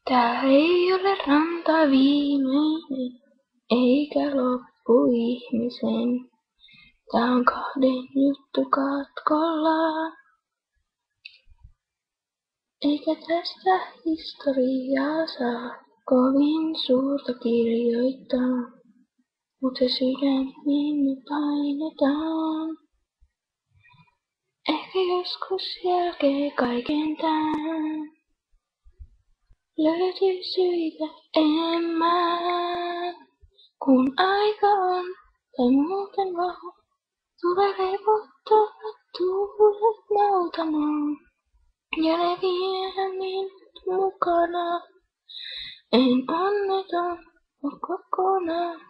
Tää ei ole ranta viimeinen, eikä loppu ihmisen. Tää on kahden juttu katkollaan. Eikä tästä historiaa saa kovin suurta kirjoittaa, mut se sydämiin me painetaan. Ehkä joskus jälkeen kaiken tän löytyy syitä enemmän, kun aika on tai muuten vaan. Tulee levottomat tuulet nautamaan ja ne vie minut mukana. En onneton oo kokonaan,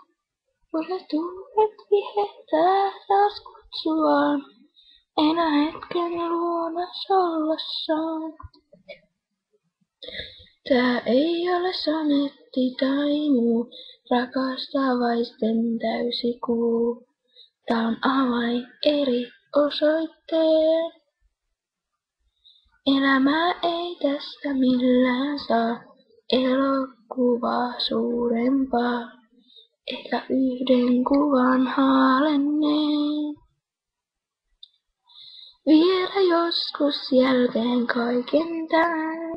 kun ne tuulet viheltää taas kutsuaan. Enää hetken luonas ollessaan. Tää ei ole sonetti tai muu rakastavaisten täysikuu. Tää on avain eri osoitteen. Elämää ei tästä millään saa elokuvaa suurempaa, eikä yhden kuvan haalenneen. Vielä joskus jälkeen kaiken tän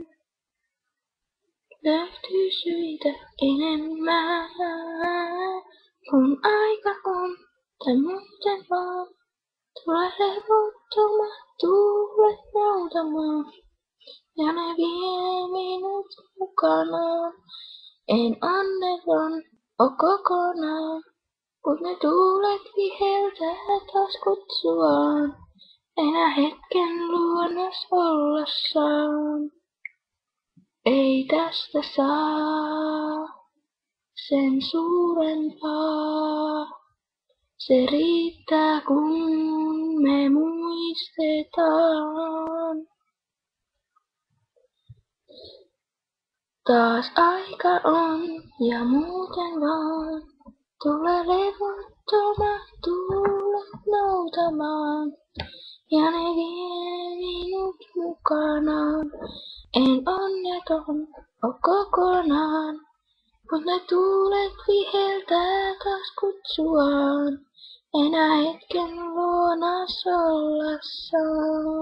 löytyy syitä enemmän, kun aika on tai muuten vaan. Tulee levottomat tuulet nautamaan ja ne vie minut mukanaan. En onneton oo kokonaan, kun ne tuulet viheltää taas kutsuaan. Enää hetken luonnos ollessaan. Ei tästä saa sen suurempaa. Se riittää kun me muistetaan. Taas aika on ja muuten vaan. Tulee levottomat tuulet nautamaan ja ne vie minut mukanaan. En onneton oo kokonaan, kun ne tuulet viheltää taas kutsuaan. Enää hetken luonas ollessaan.